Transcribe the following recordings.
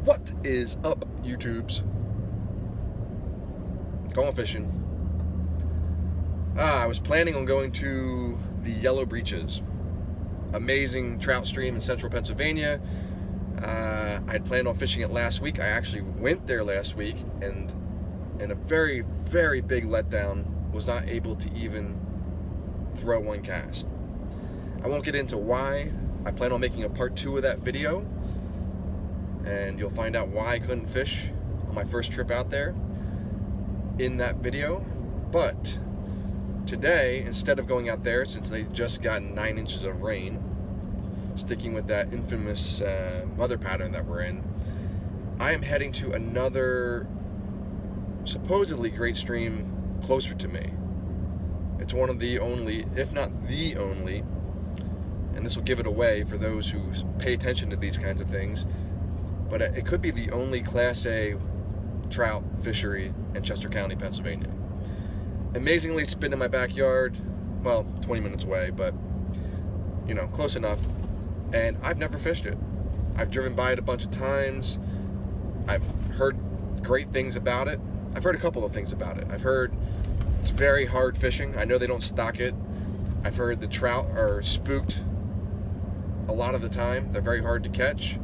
What is up, YouTubes? Going fishing. I was planning on going to the Yellow Breeches. Amazing trout stream in central Pennsylvania. I had planned on fishing it last week. I actually went there last week, and in a very, very big letdown, was not able to even throw one cast. I won't get into why. I plan on making a part 2 of that video, and you'll find out why I couldn't fish on my first trip out there in that video. But today, instead of going out there, since they just got 9 inches of rain, sticking with that infamous weather pattern that we're in, I am heading to another supposedly great stream closer to me. It's one of the only, if not the only, and this will give it away for those who pay attention to these kinds of things, but it could be the only Class A trout fishery in Chester County, Pennsylvania. Amazingly, it's been in my backyard, well, 20 minutes away, but, you know, close enough, and I've never fished it. I've driven by it a bunch of times. I've heard great things about it. I've heard a couple of things about it. I've heard it's very hard fishing. I know they don't stock it. I've heard the trout are spooked a lot of the time. They're very hard to catch.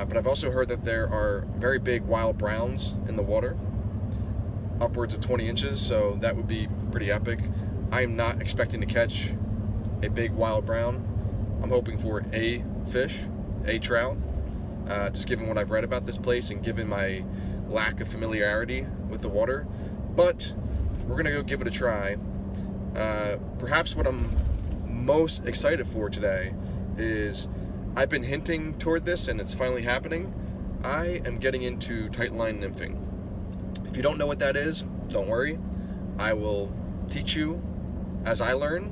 But I've also heard that there are very big wild browns in the water, upwards of 20 inches, so that would be pretty epic. I am not expecting to catch a big wild brown. I'm hoping for a fish, a trout, just given what I've read about this place and given my lack of familiarity with the water. But we're gonna go give it a try. Perhaps what I'm most excited for today is, I've been hinting toward this and it's finally happening. I am getting into tightline nymphing. If you don't know what that is, don't worry. I will teach you as I learn.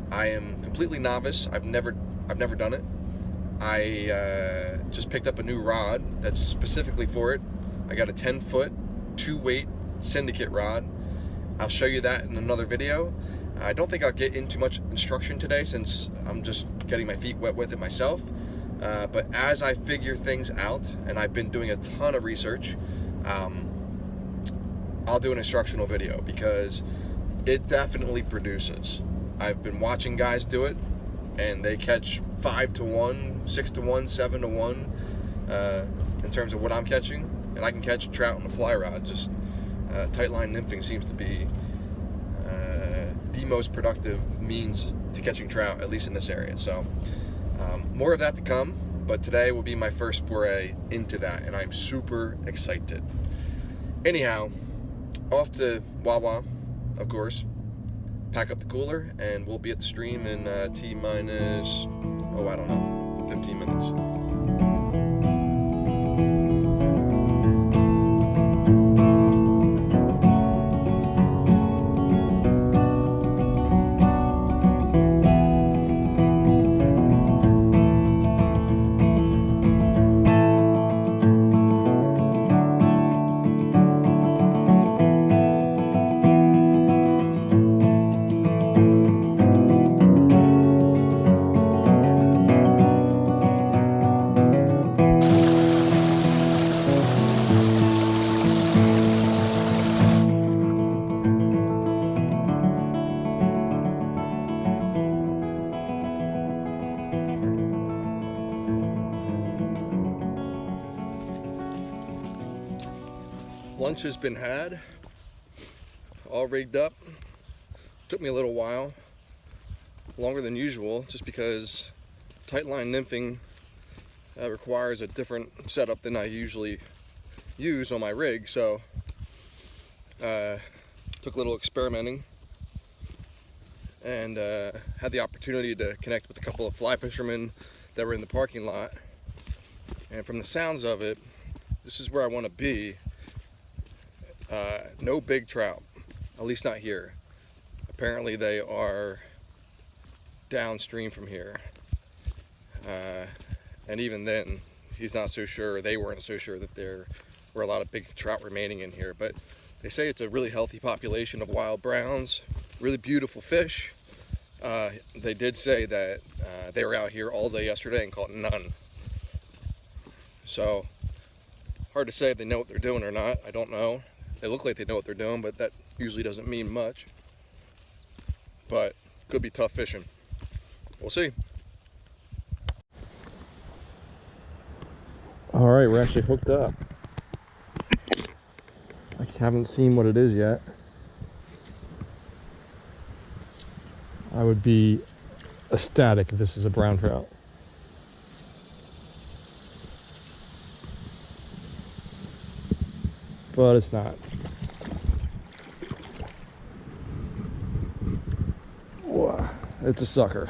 I am completely novice. I've never done it. I just picked up a new rod that's specifically for it. I got a 10-foot 2-weight syndicate rod. I'll show you that in another video. I don't think I'll get into much instruction today since I'm just getting my feet wet with it myself. But as I figure things out, and I've been doing a ton of research, I'll do an instructional video because it definitely produces. I've been watching guys do it, and they catch 5 to 1, 6 to 1, 7 to 1 in terms of what I'm catching, and I can catch a trout on a fly rod. Just tightline nymphing seems to be the most productive means to catching trout, at least in this area. So more of that to come, but today will be my first foray into that, and I'm super excited. Anyhow, off to Wawa, of course, pack up the cooler, and we'll be at the stream in T-minus, oh, I don't know, 15 minutes. Lunch has been had, all rigged up. Took me a little while, longer than usual, just because tightline nymphing requires a different setup than I usually use on my rig. So took a little experimenting, and had the opportunity to connect with a couple of fly fishermen that were in the parking lot. And from the sounds of it, this is where I want to be. No big trout, at least not here. Apparently they are downstream from here. And even then, he's not so sure, they weren't so sure that there were a lot of big trout remaining in here. But they say it's a really healthy population of wild browns, really beautiful fish. They did say that they were out here all day yesterday and caught none. So hard to say if they know what they're doing or not. I don't know. They look like they know what they're doing, but that usually doesn't mean much. But could be tough fishing. We'll see. All right, we're actually hooked up. I haven't seen what it is yet. I would be ecstatic if this is a brown trout. But it's not. Whoa, it's a sucker.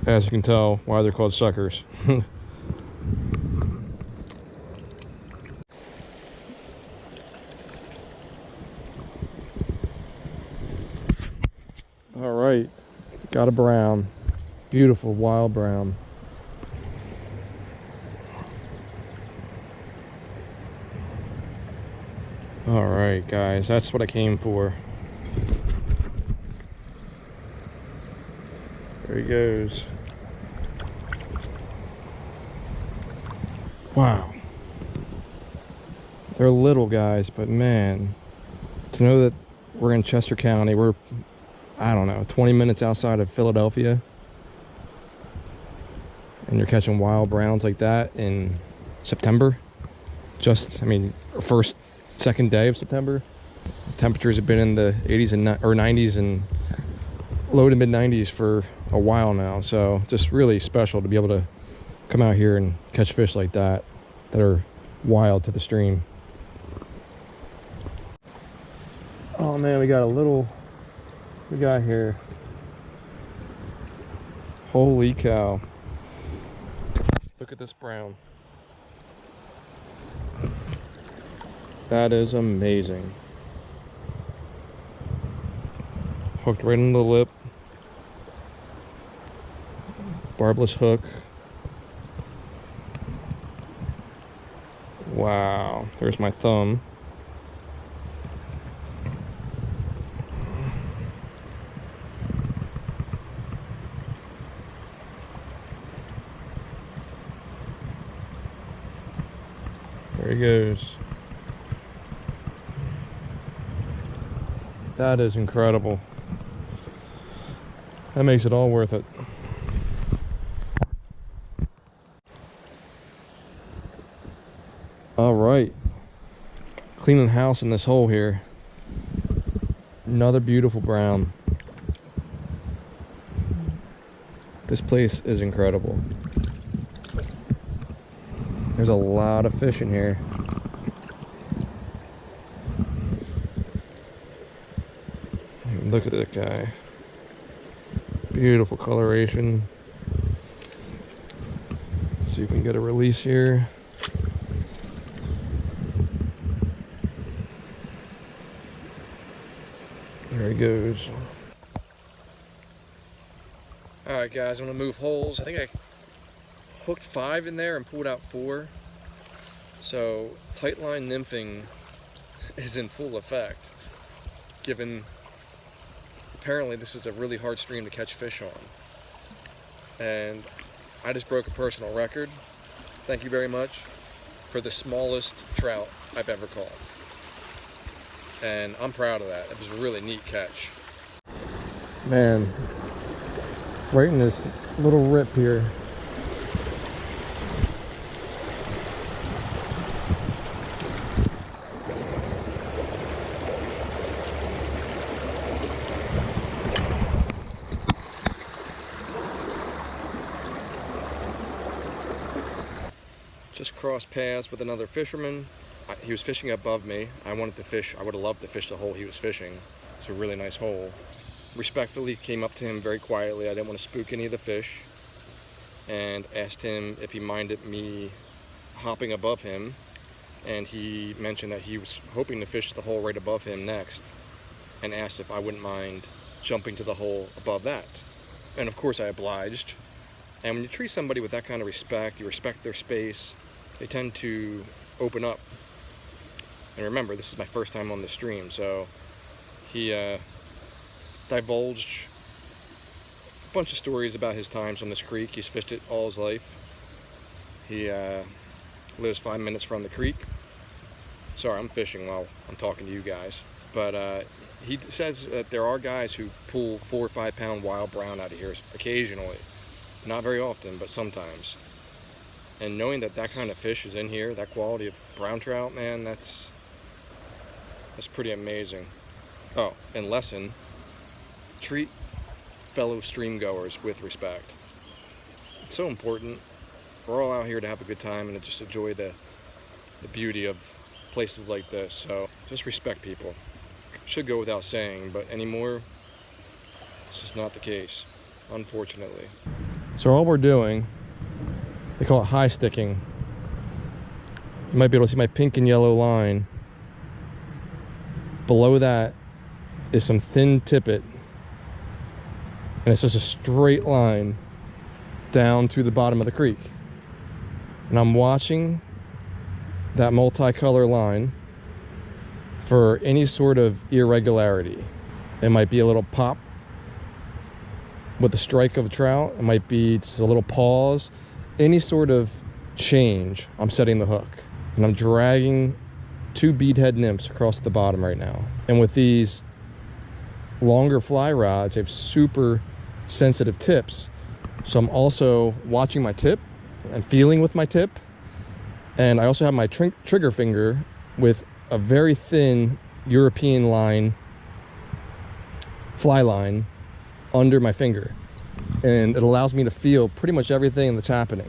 As you can tell, why they're called suckers. All right, got a brown. Beautiful wild brown. All right, guys, that's what I came for. There he goes. Wow. They're little guys, but man, to know that we're in Chester County, we're, I don't know, 20 minutes outside of Philadelphia, and you're catching wild browns like that in September. Just, I mean, first, second day of September. Temperatures have been in the 80s and or 90s and low to mid 90s for a while now. So just really special to be able to come out here and catch fish like that are wild to the stream. Oh man, we got a little, we got here. Holy cow. Look at this brown. That is amazing. Hooked right in the lip. Barbless hook. Wow, there's my thumb. There he goes. That is incredible. That makes it all worth it. All right, cleaning house in this hole here. Another beautiful brown. This place is incredible. There's a lot of fish in here. Look at that guy. Beautiful coloration. See if we can get a release here. There he goes. Alright guys, I'm gonna move holes. I think I hooked 5 in there and pulled out 4. So tight line nymphing is in full effect, given apparently this is a really hard stream to catch fish on. And I just broke a personal record. Thank you very much for the smallest trout I've ever caught. And I'm proud of that. It was a really neat catch. Man, right in this little rip here. Just crossed paths with another fisherman. He was fishing above me. I wanted to fish. I would have loved to fish the hole he was fishing. It's a really nice hole. Respectfully came up to him very quietly. I didn't want to spook any of the fish, and asked him if he minded me hopping above him. And he mentioned that he was hoping to fish the hole right above him next, and asked if I wouldn't mind jumping to the hole above that. And of course I obliged. And when you treat somebody with that kind of respect, you respect their space, they tend to open up. And remember, this is my first time on the stream, so he divulged a bunch of stories about his times on this creek. He's fished it all his life. He lives 5 minutes from the creek. Sorry, I'm fishing while I'm talking to you guys. But he says that there are guys who pull 4 or 5 pound wild brown out of here occasionally. Not very often, but sometimes. And knowing that that kind of fish is in here, that quality of brown trout, man, that's pretty amazing. Oh, and lesson, treat fellow stream goers with respect. It's so important. We're all out here to have a good time and to just enjoy the beauty of places like this. So just respect people. Should go without saying, but anymore, it's just not the case, unfortunately. So all we're doing, they call it high sticking. You might be able to see my pink and yellow line. Below that is some thin tippet, and it's just a straight line down to the bottom of the creek. And I'm watching that multicolor line for any sort of irregularity. It might be a little pop with the strike of a trout. It might be just a little pause. Any sort of change, I'm setting the hook. And I'm dragging 2 beadhead nymphs across the bottom right now. And with these longer fly rods, they have super sensitive tips. So I'm also watching my tip and feeling with my tip. And I also have my trigger finger with a very thin European line, fly line, under my finger. And it allows me to feel pretty much everything that's happening.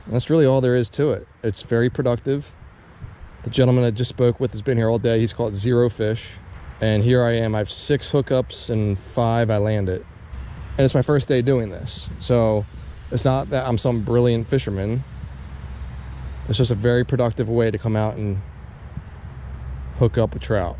And that's really all there is to it. It's very productive. The gentleman I just spoke with has been here all day. He's caught 0 fish. And here I am. I have 6 hookups and 5 I landed. And it's my first day doing this. So it's not that I'm some brilliant fisherman. It's just a very productive way to come out and hook up a trout.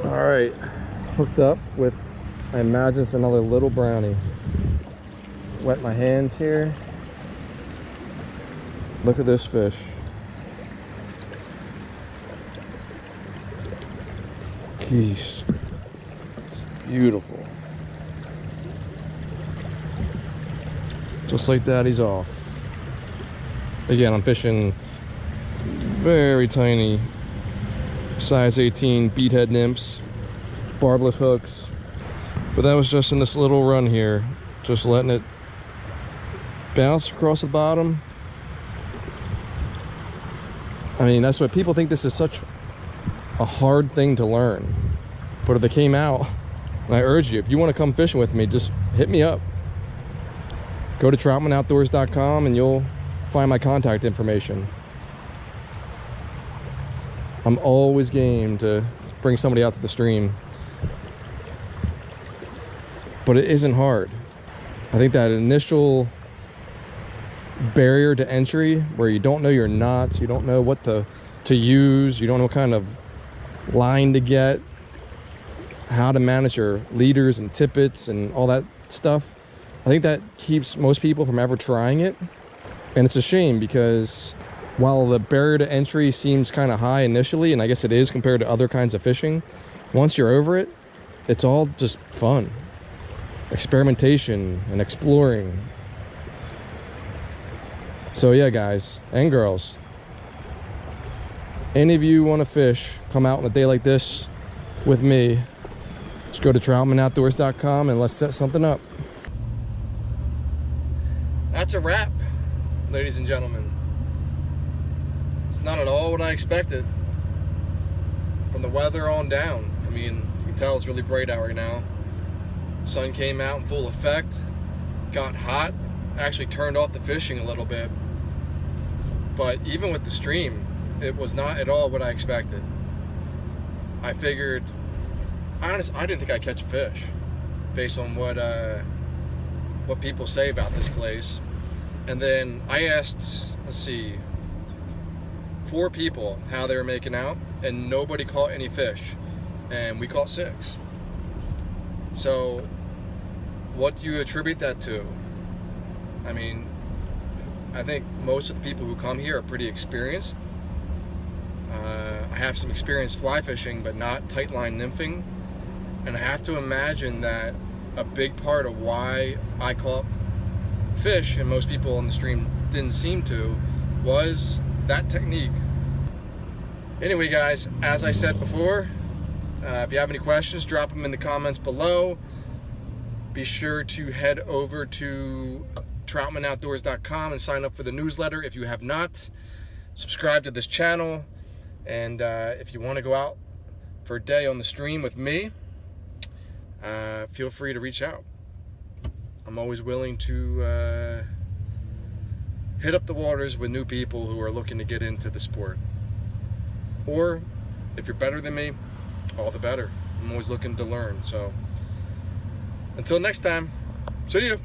All right, hooked up with, I imagine it's another little brownie. Wet my hands here. Look at this fish. Geez, it's beautiful. Just like that, he's off. Again, I'm fishing very tiny size 18 beadhead nymphs, barbless hooks. But that was just in this little run here, just letting it bounce across the bottom. I mean, that's what people think. This is such a hard thing to learn, but if it came out, and I urge you, if you want to come fishing with me, just hit me up. Go to troutmanoutdoors.com and you'll find my contact information. I'm always game to bring somebody out to the stream, but it isn't hard. I think that initial barrier to entry where you don't know your knots, you don't know what to use, you don't know what kind of line to get, how to manage your leaders and tippets and all that stuff, I think that keeps most people from ever trying it. And it's a shame because while the barrier to entry seems kind of high initially, and I guess it is compared to other kinds of fishing, once you're over it, it's all just fun. Experimentation and exploring. So yeah, guys and girls, any of you want to fish, come out on a day like this with me, just go to troutmanoutdoors.com and let's set something up. That's a wrap, ladies and gentlemen. It's not at all what I expected. From the weather on down. I mean, you can tell it's really bright out right now. Sun came out in full effect. Got hot. Actually turned off the fishing a little bit. But even with the stream, it was not at all what I expected. I figured, honestly, I didn't think I'd catch a fish based on what people say about this place. And then I asked, let's see, 4 people how they were making out, and nobody caught any fish, and we caught 6. So what do you attribute that to? I mean, I think most of the people who come here are pretty experienced. I have some experience fly fishing, but not tight line nymphing, and I have to imagine that a big part of why I caught fish and most people on the stream didn't seem to was that technique. Anyway guys, as I said before, if you have any questions, drop them in the comments below. Be sure to head over to troutmanoutdoors.com and sign up for the newsletter if you have not. Subscribe to this channel, and if you want to go out for a day on the stream with me, feel free to reach out. I'm always willing to hit up the waters with new people who are looking to get into the sport. Or if you're better than me, all the better. I'm always looking to learn. So until next time, see you.